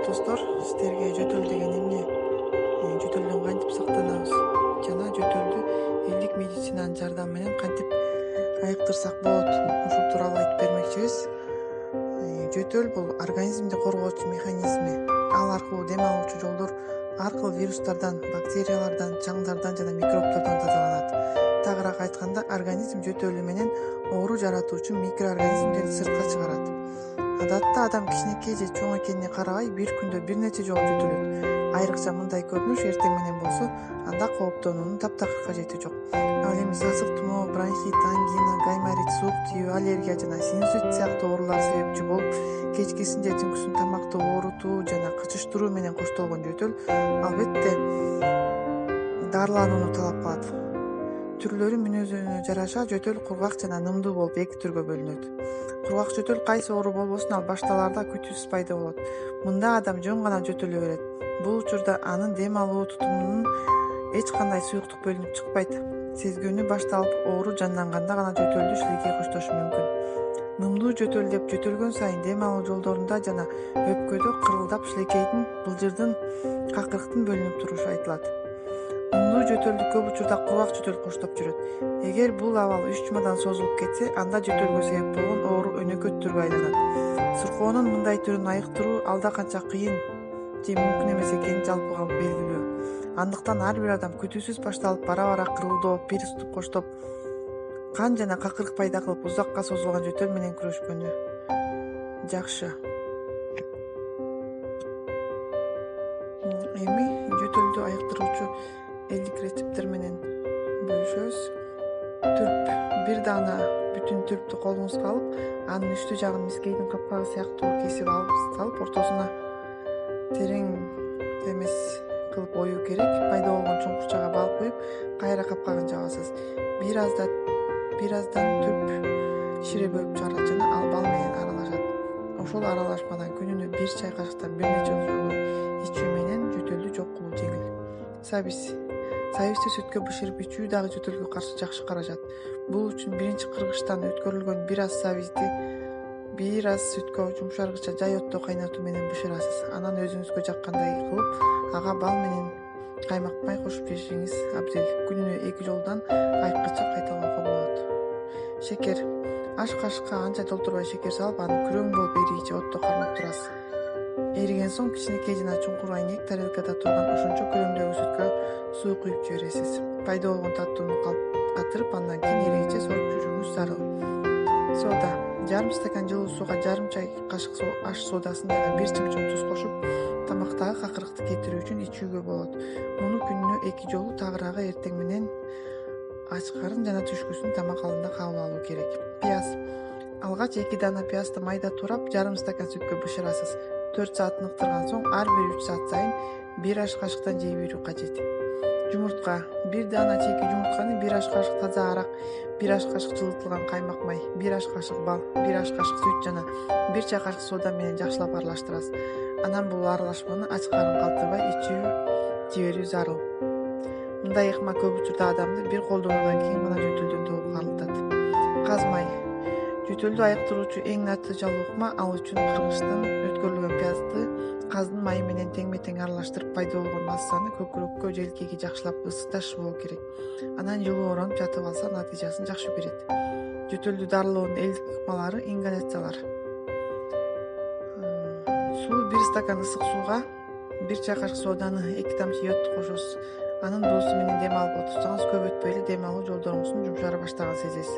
достор, сиздерге жөтөл деген эмне, жөтөлдөн кантип сактанабыз жана жөтөлдү элдик медицинанын жардамы менен кантип айыктырсак болот, ушул тууралуу айтып бермекчибиз. Жөтөл бул организмди коргоочу механизми. Ал аркылуу дем алуучу жолдор аркылуу вирустардан, бактериялардан, чаңдардан жана микробтордон тазаланат. Тагыраак айтканда, организм жөтөлү менен оору жаратуучу микроорганизмдерди сыртка чыгарат. Адатта адам кичинекей же чоң экенине карабай бир күндө бир нече жолу жөтөлөт. Айрыкча мындай көрүнүш эртең менен болсо, анда кооптонуунун таптакыр кажети жок. Ал эми сасык тумоо, бронхит, ангина, гайморит, суук тийүү, аллергия жана синусит сыяктуу оорулар себепчи болуп, кечкисин же түнкүсүн тамакты оорутуу жана кычыштыруу менен коштолгон жөтөл албетте дарыланууну талап кылат. Түрлөрү мүнөзүнө жараша жөтөл кургак жана нымдуу болуп эки түргө бөлүнөт. Кургак жөтөл кайсы оору болбосун ал башталаарда күтүүсүз пайда болот. Мында адам жөн гана жөтөлө берет. Бул учурда анын дем алуу тутумунун эч кандай суюктук бөлүнүп чыкпайт. Сезгөнү башталып, оору жанданганда гана жөтөлдү шилекей коштошу мүмкүн. Нымдуу жөтөл деп жөтөлгөн сайын дем алуу жолдорунда жана өпкөдө кырылдап шилекейдин, былжырдын, какырыктын бөлүнүп турушу айтылат. Нымдуу жөтөлдү көп учурда кургак жөтөл коштоп жүрөт. Эгер бул абал 3 жумадан созулуп кетсе, анда жөтөлгө себеп болгон оору өнөкөт түргө айланат. Сыркоонун мындай түрүн айыктыруу алда канча кыйын же мүмкүн эмес экени жалпыга белгилүү. Андыктан ар бир адам күтүүсүз башталып бара-бара кырылдоо, приступ коштоп, кан жана какырык пайда кылып узакка созулган жөтөл менен күрөшкөнү жакшы. Эми жөтөлдү айыктыруучу элдик рецепттер менен бөлүшөбүз. Түрп. Бир даана бүтүн түрптү колуңузга алып, анын үстү жагын мискейдин капкагы сыяктуу кесип алып салып, ортосуна терең эмес кылып оюу керек. Пайда болгон чуңкурчага бал коюп, кайра капкагын жабасыз. Бир аздан түрп шире бөлүп чыгарат жана ал бал менен аралашат. Ошол аралашмадан күнүнө 1 чай кашыктан бир нече жолу ичүү менен жөтөлдү жок кылуу жеңил. Сабиз. Сабизди сүткө бышырып ичүү дагы жөтөлгө каршы жакшы каражат. Бул үчүн биринчи кыргычтан өткөрүлгөн бир аз сабизди бир аз сүткө жумшаргыча жай отто кайнатуу менен бышырасыз. Анан өзүңүзгө жаккандай кылып, ага бал менен каймак май кошуп жешиңиз абзел. Күнүнө 2 жолдан айткыча кайталоого болот. Шекер. Аш кашыкка анча толтурбай шекер салып, аны күрөң болуп эрийичи отто кармап турасыз. Эриген соң кичинекей жана чуңкур айнек тарелкада турган ошончо көлөмдөгү сүткө суу куюп жибересиз. Пайда болгон таттууну калтырып, андан кийин эрийиче соруп жүрүүңүз зарыл. Сода. Жарым стакан жылуу сууга жарым чай кашык аш содасын жана 1 чымчым туз кошуп, тамактагы какырыкты кетирүү үчүн ичүүгө болот. Муну күнүнө 2 жолу, тагыраагы эртең менен ач карын жана түшкүсүн тамак алдында кабыл алуу керек. Пияз. Алгач 2 даана пиязды майда турап, жарым стакан сүткө бышырасыз. 4 саат ныктырган соң ар бир 3 саат сайын 1 аш кашыктан жей берүү кажет. Жумуртка. 1 даана чийки жумуртканы 1 аш кашык таза арак, 1 аш кашык жылытылган каймак май, 1 аш кашык бал, 1 аш кашык сүт жана 1 чай кашык сода менен жакшылап аралаштырасыз. Анан бул аралашманы ач карын калтырбай ичүү жиберүү зарыл. Мындай ыкма көп учурда адамды бир колдонуудан кийин гана жөтөлдөн толук арылтат. Каз май. Жөтөлдү айыктыруучу эң натыйжалуу ыкма ал үчүн кыргычтан өткөрүлгөн пиязды каздын майы менен теңме-тең аралаштырып, пайда болгон массаны көкүрөккө, желкеге жакшылап ысыташ болуу керек. Анан жылуу оронуп жатып алса, натыйжасын жакшы берет. Жөтөлдү дарылоонун элдик ыкмалары ингаляциялар. Суу 1 стакан ысык сууга 1 чай кашык соданы, 2 тамчы йодду кошосуз. Анын дуусу менен дем алып отурсаңыз, көп өтпөй эле дем алуу жолдоруңуздун жумшара баштаганын сезесиз.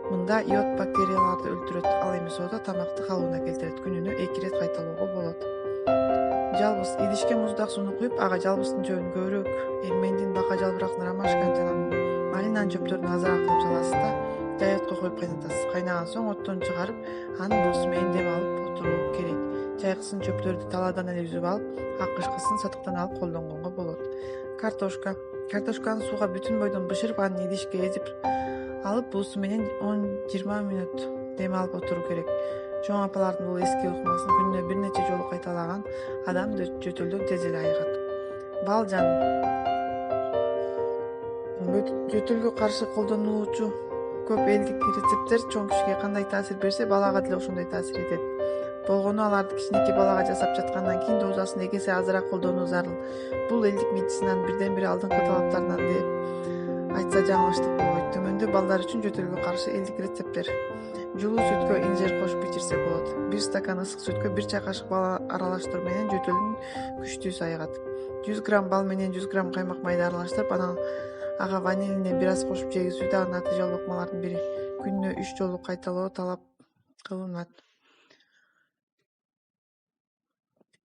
Мында йод бактерияларды өлтүрөт, ал эми сода тамакты калыбына келтирет. Күнүнө 2 ирет кайталоого болот. Жалбыз. Идишке муздак сууну куюп, ага жалбыздын чөбүн көбүрөөк, элмендин, бака жалбырактын, ромашканын жана малинанын чөптөрүн азыраак кылып саласыз да жай отко коюп кайнатасыз. Кайнаган соң оттон чыгарып, анын дуусу менен дем алып отуруу керек. Жайкысын чөптөрдү талаадан эле үзүп алып, ак кышкысын сатыктан алып колдонгонго болот. Картошка. Картошканы сууга бүтүн бойдон бышырып, анын идишке эзип алып, буусу менен 10-20 мүнөт дем алып отуруу керек. Чоң апалардын бул эски ыкмасын күнүнө бир нече жолу кайталаган адам жөтөлдөн тез эле айыгат. Балжан. Жөтөлгө каршы колдонулуучу көп элдик рецепттер чоң кишиге кандай таасир берсе, балага деле ошондой таасир этет. болгону аларды кичинекей балага жасап жаткандан кийин дозасын 2 эсе азыраак колдонуу зарыл. Бул элдик медицинанын бирден бир алдыңкы талаптарынан деп айтса жаңылыштык болбойт. Төмөндө балдар үчүн жөтөлгө каршы элдик рецепттер. Жулуу сүткө инжир кошуп ичирсек болот. 1 стакан ысык сүткө 1 чай кашык бал аралаштыруу менен жөтөлдүн күчтүүсү айыгат. 100 грамм бал менен 100 грамм каймак майды аралаштырып, анан ага ванилине бир аз кошуп жегизүү дагы натыйжалуу ыкмалардын бири. Күнүнө 3 жолу кайталоо талап кылынат.